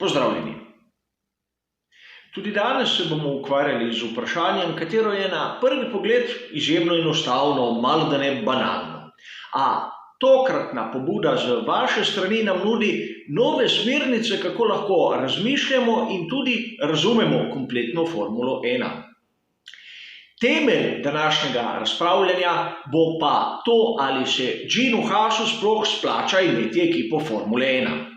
Pozdravljeni. Tudi danes se bomo ukvarjali z vprašanjem, katero je na prvi pogled izjemno enostavno, malodane banalno. A tokratna pobuda z vaše strani nam nudi nove smernice, kako lahko razmišljamo in tudi razumemo kompletno Formulo 1. Temelj današnjega razpravljanja bo pa to, ali se Ginu Haasu sploh splača imeti ekipo Formule 1.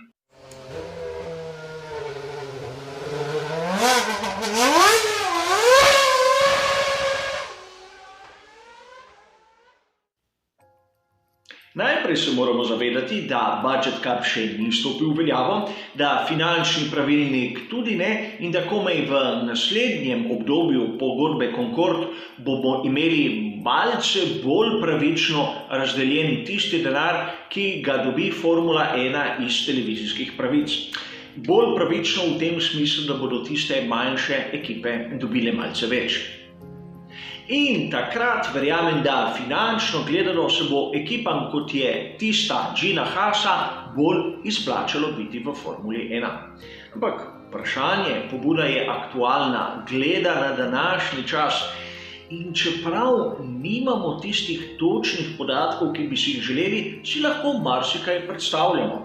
Najprej se moramo zavedati, da budget cap še ni stopil v veljavo, da finančni pravilnik tudi ne in da komaj v naslednjem obdobju pogodbe Concord bomo imeli malce bolj pravično razdeljen tisti denar, ki ga dobi Formula 1 iz televizijskih pravic. Bolj pravično v tem smislu, da bodo tiste manjše ekipe dobile malce več. In takrat verjamem, da finančno gledano se bo ekipam, kot je tista Gina Haasa, bolj izplačalo biti v Formuli 1. Ampak vprašanje, pobuda je aktualna, gleda na današnji čas. In čeprav nimamo tistih točnih podatkov, ki bi si jih želeli, si lahko marsikaj predstavljamo.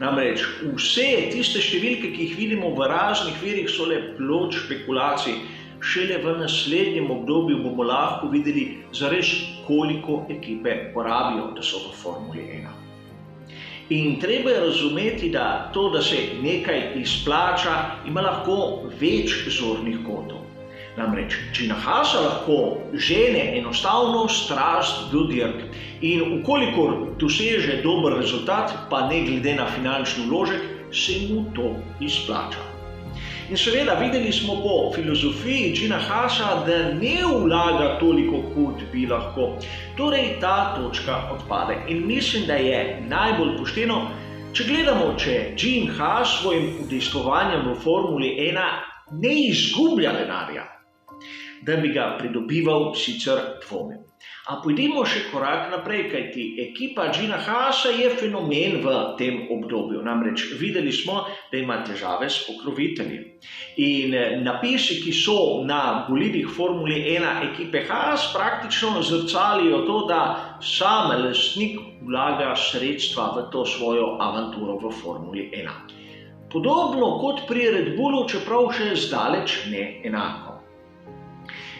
Namreč vse tiste številke, ki jih vidimo v raznih virih, so le plod špekulacij. Šele v naslednjem obdobju bomo lahko videli zares, koliko ekipe porabijo, da so v Formuli 1. In treba je razumeti, da to, da se nekaj izplača, ima lahko več zornih kotov. Namreč Gina Haasa lahko žene enostavno strast do dirk in ukolikor doseže dober rezultat, pa ne glede na finančni vložek, se mu to izplača. In seveda videli smo po filozofiji Gina Haasa, da ne vlaga toliko, kot bi lahko. Torej ta točka odpade. In mislim, da je najbolj pošteno, če gledamo, če Gin Haas s svojim udejstvovanjem v Formuli 1 ne izgublja denarja, da bi ga pridobival, sicer dvomim. A pojdimo še korak naprej, kajti ekipa Gina Haasa je fenomen v tem obdobju. Namreč videli smo, da ima težave s pokrovitelji. In napisi, ki so na bolidih Formule 1 ekipe Haas, praktično zrcalijo to, da sam lastnik vlaga sredstva v to svojo avanturo v Formuli 1. Podobno kot pri Red Bullu, čeprav še zdaleč ne enako.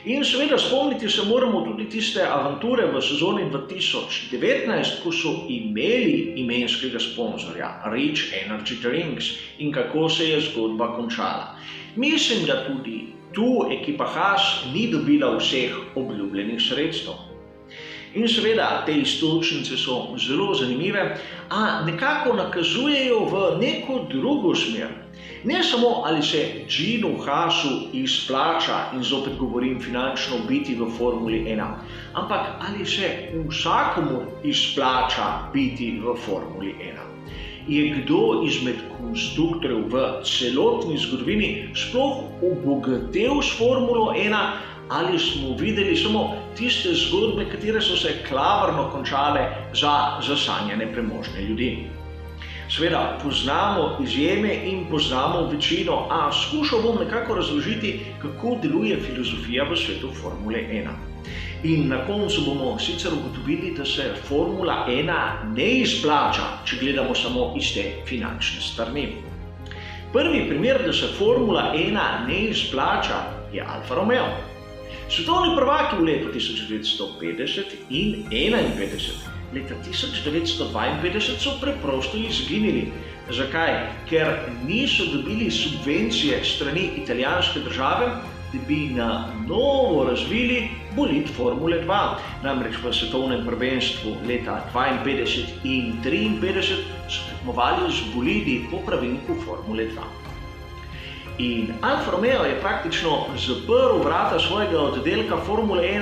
In seveda spomniti se moramo tudi tiste avanture v sezoni 2019, ko so imeli imenskega sponzorja Rich Energy Drinks in kako se je zgodba končala. Mislim, da tudi tu ekipa Haas ni dobila vseh obljubljenih sredstev. In seveda te iztočnice so zelo zanimive, a nekako nakazujejo v neko drugo smer. Ne samo, ali se Ginu Haasu izplača, in zopet govorim finančno, biti v Formuli 1, ampak ali se vsakomur izplača biti v Formuli 1. Je kdo izmed konstruktorjev v celotni zgodovini sploh obogatel s Formulo 1, ali smo videli samo tiste zgodbe, katere so se klavrno končale za zasanjane premožne ljudi. Seveda poznamo izjeme in poznamo večino, a skušal bom nekako razložiti, kako deluje filozofija v svetu Formule 1. In na koncu bomo sicer ugotovili, da se Formula 1 ne izplača, če gledamo samo iz te finančne strani. Prvi primer, da se Formula 1 ne izplača, je Alfa Romeo. Svetovni prvaki v letu 1950 in 1951. Leta 1952 so preprosto izginili. Zakaj? Ker niso dobili subvencije strani italijanske države, da bi na novo razvili bolid Formule 2. Namreč v svetovnem prvenstvu leta 52 in 53 so tekmovali z bolidi po pravilniku Formule 2. In Alfa Romeo je praktično zaprl vrata svojega oddelka Formule 1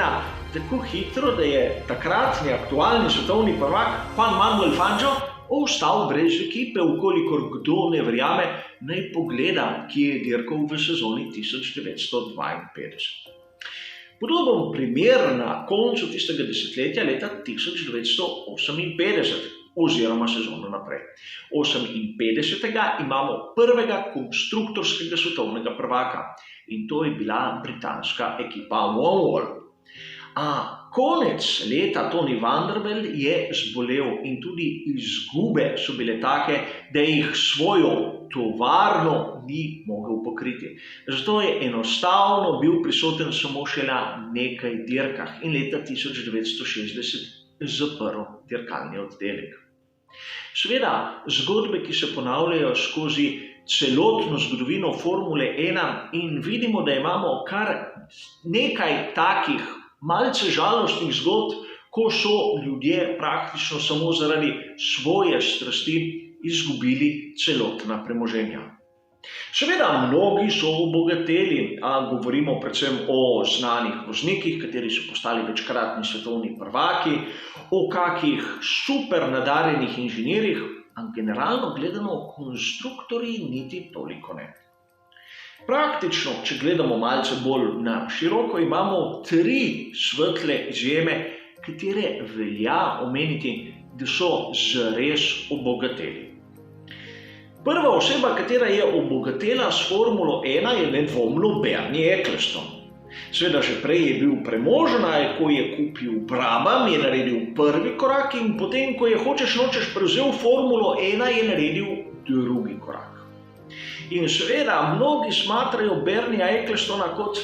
tako hitro, da je takratni aktualni svetovni prvak Juan Manuel Fangio ostal brez ekipe. Ukolikor kdo ne verjame, naj pogleda, ki je dirkal v sezoni 1952. Podoben primer na koncu tistega desetletja leta 1958. oziroma sezono naprej. 58. imamo prvega konstruktorskega svetovnega prvaka in to je bila britanska ekipa OneWall. Konec leta Tony Vanderbilt je zbolel in tudi izgube so bile take, da jih svojo tovarno ni mogel pokriti. Zato je enostavno bil prisoten samo še na nekaj dirkah in leta 1960 zaprl dirkalni oddelek. Seveda, zgodbe, ki se ponavljajo skozi celotno zgodovino Formule 1 in vidimo, da imamo kar nekaj takih malce žalostnih zgodb, ko so ljudje praktično samo zaradi svoje strasti izgubili celotna premoženja. Seveda, mnogi so obogateli, govorimo predvsem o znanih voznikih, kateri so postali večkratni svetovni prvaki, o kakih super nadarjenih inženirjih, a generalno gledano konstruktorji niti toliko ne. Praktično, če gledamo malce bolj na široko, imamo 3 svetle izjeme, katere velja omeniti, da so zares obogateli. Prva oseba, katera je obogatela s Formulo 1, je nedvomno Bernie Ecclestone. Seveda, že prej je bil premožen, ko je kupil Brabham, je naredil prvi korak in potem, ko je hočeš nočeš prevzel Formulo 1, je naredil drugi korak. In seveda, mnogi smatrajo Bernieja Ecclestona kot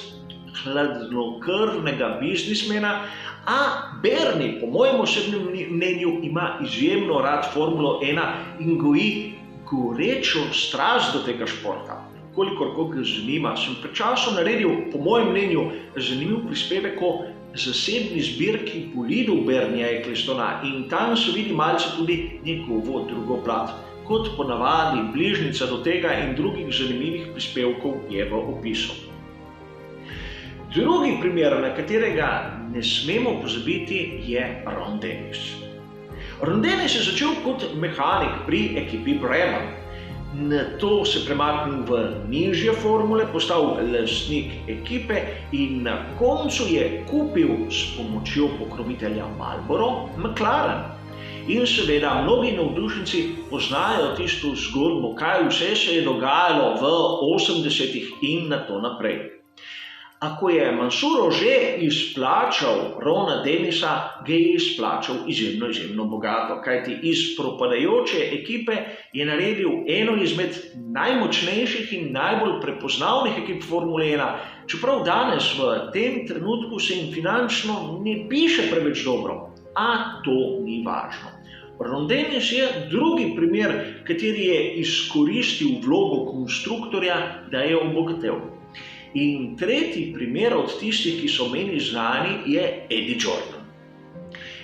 hladnokrvnega biznismena, a Bernie, po mojem osebnem mnenju, ima izjemno rad Formulo 1 in goji gorečo strast do tega športa. Kolikor koga zanima, sem pred časom naredil, po mojem mnenju, zanimiv prispevek o zasebni zbirki bolidov Bernieja Ecclestona in tam se vidi malce tudi njegovo drugo plat. Kot ponavadi, bližnica do tega in drugih zanimivih prispevkov je v opisu. Drugi primer, na katerega ne smemo pozabiti, je Ron Dennis. Ron Dennis je začel kot mehanik pri ekipi Brabham. Nato se premaknil v nižje formule, postal lastnik ekipe in na koncu je kupil s pomočjo pokrovitelja Marlboro McLaren. In seveda, mnogi navdušenci poznajo tisto zgodbo, kaj vse se je dogajalo v 80-ih in nato naprej. Ko je Mansuro že izplačal Rona Dennisa, ga je izplačal izjemno bogato, kajti iz propadajoče ekipe je naredil eno izmed najmočnejših in najbolj prepoznavnih ekip Formule 1, čeprav danes v tem trenutku se jim finančno ne piše preveč dobro, a to ni važno. Ron Dennis je drugi primer, kateri je izkoristil vlogo konstruktorja, da je obogatel. In tretji primer od tistih, ki so meni znani, je Eddie Jordan.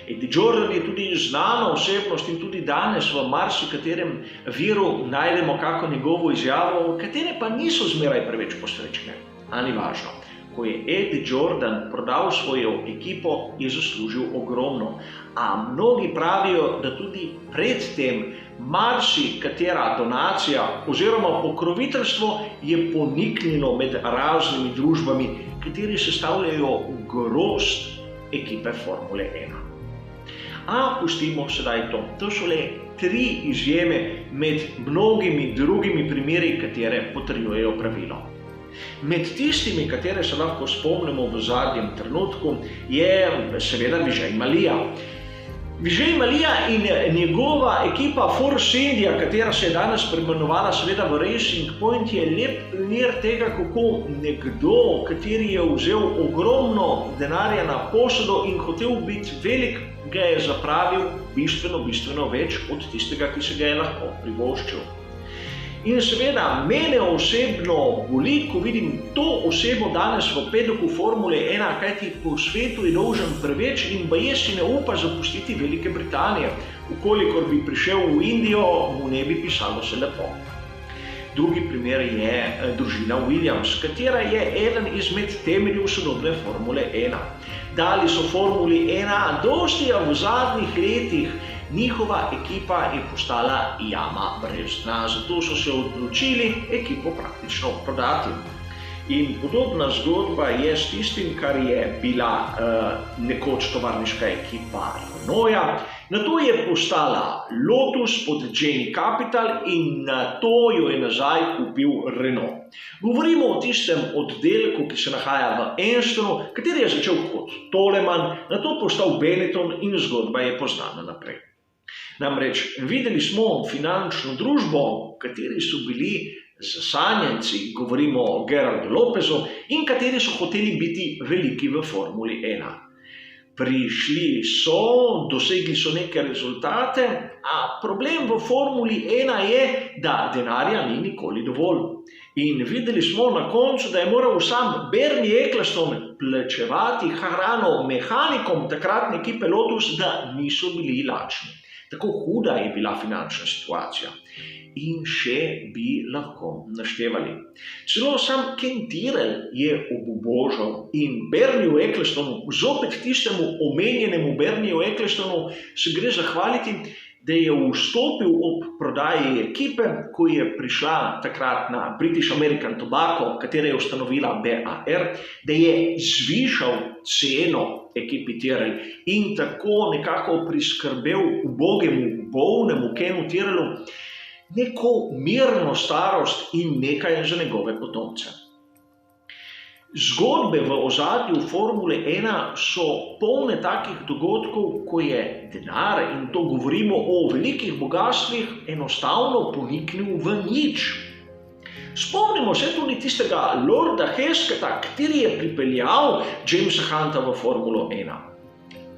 Eddie Jordan je tudi znana osebnost in tudi danes v marsikaterem viru najdemo kako njegovo izjavo, katere pa niso zmeraj preveč posrečene, a ni važno. Ko je Eddie Jordan prodal svojo ekipo, je zaslužil ogromno. A mnogi pravijo, da tudi predtem marsikatera donacija oziroma pokroviteljstvo je poniknilo med raznimi družbami, kateri sestavljajo grozd ekipe Formule 1. Pustimo sedaj to. To so le 3 izjeme med mnogimi drugimi primeri, katere potrjujejo pravilo. Med tistimi, katere se lahko spomnimo v zadnjem trenutku, je seveda Vijay Mallya. Vijay Mallya in njegova ekipa Force India, katera se je danes preimenovala seveda v Racing Point, je lep primer tega, kako nekdo, kateri je vzel ogromno denarja na posodo in hotel biti velik, ga je zapravil bistveno več od tistega, ki se ga je lahko privoščil. In seveda, mene osebno boli, ko vidim to osebo danes v pedoku Formule 1, kajti po svetu je dolžen preveč in baje si ne upa zapustiti Velike Britanije. Ukolikor bi prišel v Indijo, mu ne bi pisalo se lepo. Drugi primer je družina Williams, katera je eden izmed temeljev sodobne Formule 1. Dali so Formuli 1 dosti, a v zadnjih letih njihova ekipa je postala jama brez dna, zato so se odločili ekipo praktično prodati. In podobna zgodba je s tistim, kar je bila nekoč tovarniška ekipa Renaulta Nato je postala Lotus pod Genie Capital in nato jo je nazaj kupil Renault. Govorimo o tistem oddelku, ki se nahaja v Enstonu, kateri je začel kot Toleman, nato postal Benetton in zgodba je poznana naprej. Namreč videli smo finančno družbo, v kateri so bili zasanjanci, govorimo o Gerardu Lopezu, in kateri so hoteli biti veliki v Formuli 1. Prišli so, dosegli so neke rezultate, a problem v Formuli 1 je, da denarja ni nikoli dovolj. In videli smo na koncu, da je moral sam Bernie Ecclestone plačevati hrano mehanikom takratne ekipe Lotus, da niso bili lačni. Tako huda je bila finančna situacija. In še bi lahko naštevali. Celo sam Ken Tyrrell je obubožal in Bernieu Ecclestonu, zopet tistemu omenjenemu Bernieu Ecclestonu, se gre zahvaliti, da je vstopil ob prodaji ekipe, ko je prišla takratna British American Tobacco, katera je ustanovila BAR, da je zvišal ceno ekipi Tyrrell in tako nekako priskrbel ubogemu, bolnemu Kenu Tyrrellu neko mirno starost in nekaj za njegove potomce. Zgodbe v ozadju Formule 1 so polne takih dogodkov, ko je denar, in to govorimo o velikih bogatstvih, enostavno poniknil v nič. Spomnimo se tudi tistega Lorda Hesketa, kateri je pripeljal Jamesa Hunta v Formulo 1.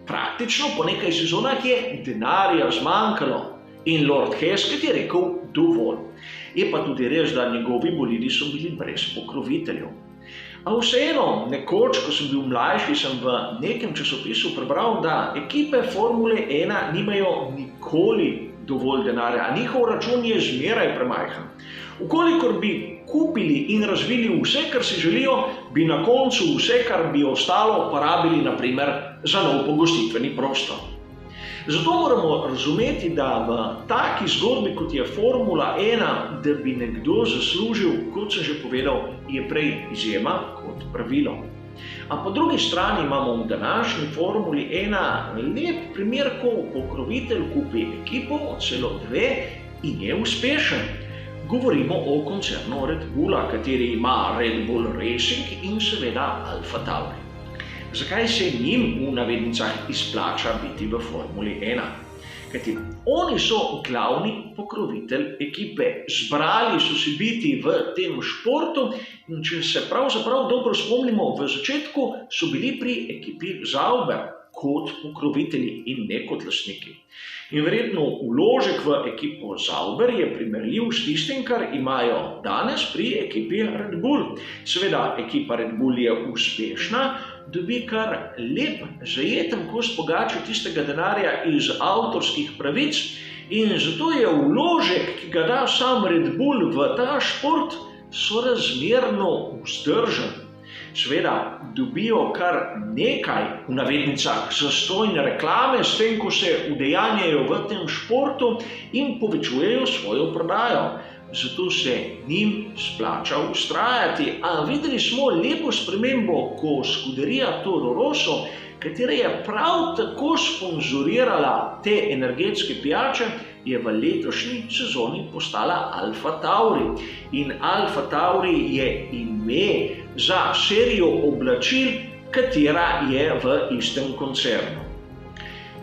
Praktično po nekaj sezonah je denarja zmanjkalo in Lord Hesketh je rekel dovolj. Je pa tudi res, da njegovi bolidi so bili brez pokroviteljev. A vseeno, nekoč, ko sem bil mlajši, sem v nekem časopisu prebral, da ekipe Formule 1 nimajo nikoli dovolj denarja, a njihov račun je zmeraj premajhen. Ukolikor bi kupili in razvili vse, kar si želijo, bi na koncu vse, kar bi ostalo, porabili na primer za nov pogostitveni prostor. Zato moramo razumeti, da v taki zgodbi, kot je Formula 1, da bi nekdo zaslužil, kot sem že povedal, je prej izjema kot pravilo. A po drugi strani imamo v današnji Formuli 1 lep primer, ko pokrovitelj kupi ekipo, celo dve, in je uspešen. Govorimo o koncernu Red Bulla, kateri ima Red Bull Racing in seveda Alfa Tauri. Zakaj se njim v navednicah izplača biti v Formuli 1? Kajti oni so glavni pokrovitelj ekipe. Zbrali so si biti v tem športu in če se pravzaprav dobro spomnimo, v začetku so bili pri ekipi Sauber kot pokrovitelji in ne kot lastniki. In verjetno vložek v ekipo Sauber je primerljiv s tistim, kar imajo danes pri ekipi Red Bull. Seveda, ekipa Red Bull je uspešna, dobi kar lep, zajeten kos pogače tistega denarja iz avtorskih pravic in zato je vložek, ki ga da sam Red Bull v ta šport, sorazmerno vzdržen. Seveda, dobijo kar nekaj, v navednicah, zastojne reklame, s tem, ko se udejanjajo v tem športu in povečujejo svojo prodajo. Zato se njim splača vztrajati. A videli smo lepo spremembo, ko Scuderia Toro Rosso, katera je prav tako sponzorirala te energetske pijače, je v letošnji sezoni postala Alfa Tauri. In Alfa Tauri je ime za serijo oblačil, katera je v istem koncernu.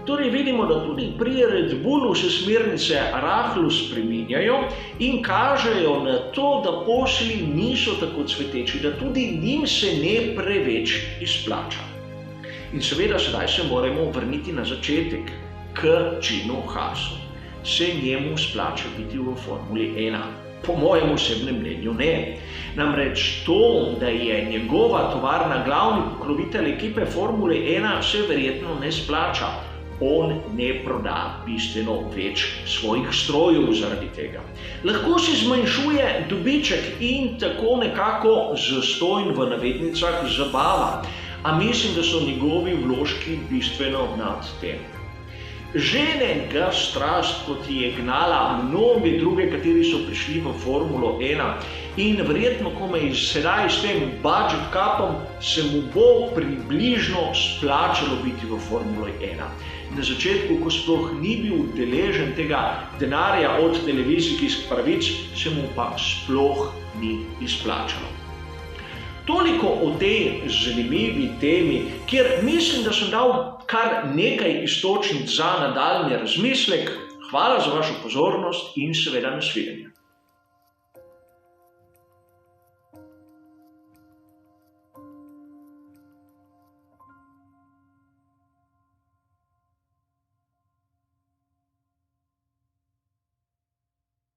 Torej vidimo, da tudi pri Red Bullu se smernice rahlo spreminjajo in kažejo na to, da posli niso tako cveteči, da tudi njim se ne preveč izplača. In seveda sedaj se moramo vrniti na začetek, k Ginu Haasu. Se njemu splača biti v Formuli 1? Po mojem osebnem mnenju ne. Namreč to, da je njegova tovarna glavni pokrovitelj ekipe Formule 1, se verjetno ne splača. On ne proda bistveno več svojih strojev zaradi tega. Lahko si zmanjšuje dobiček in tako nekako zastonj v navednicah zabava, a mislim, da so njegovi vložki bistveno nad tem. Žene ga strast, kot je gnala mnoge druge, kateri so prišli v Formulo 1 in verjetno komaj sedaj s tem budget capom se mu bo približno splačalo biti v Formuli 1. na začetku, ko sploh ni bil deležen tega denarja od televizijskih pravic, se mu pa sploh ni izplačalo. Toliko o tej zanimivi temi, kjer mislim, da sem dal kar nekaj iztočnic za nadaljnji razmislek. Hvala za vašo pozornost in seveda nasvidenje.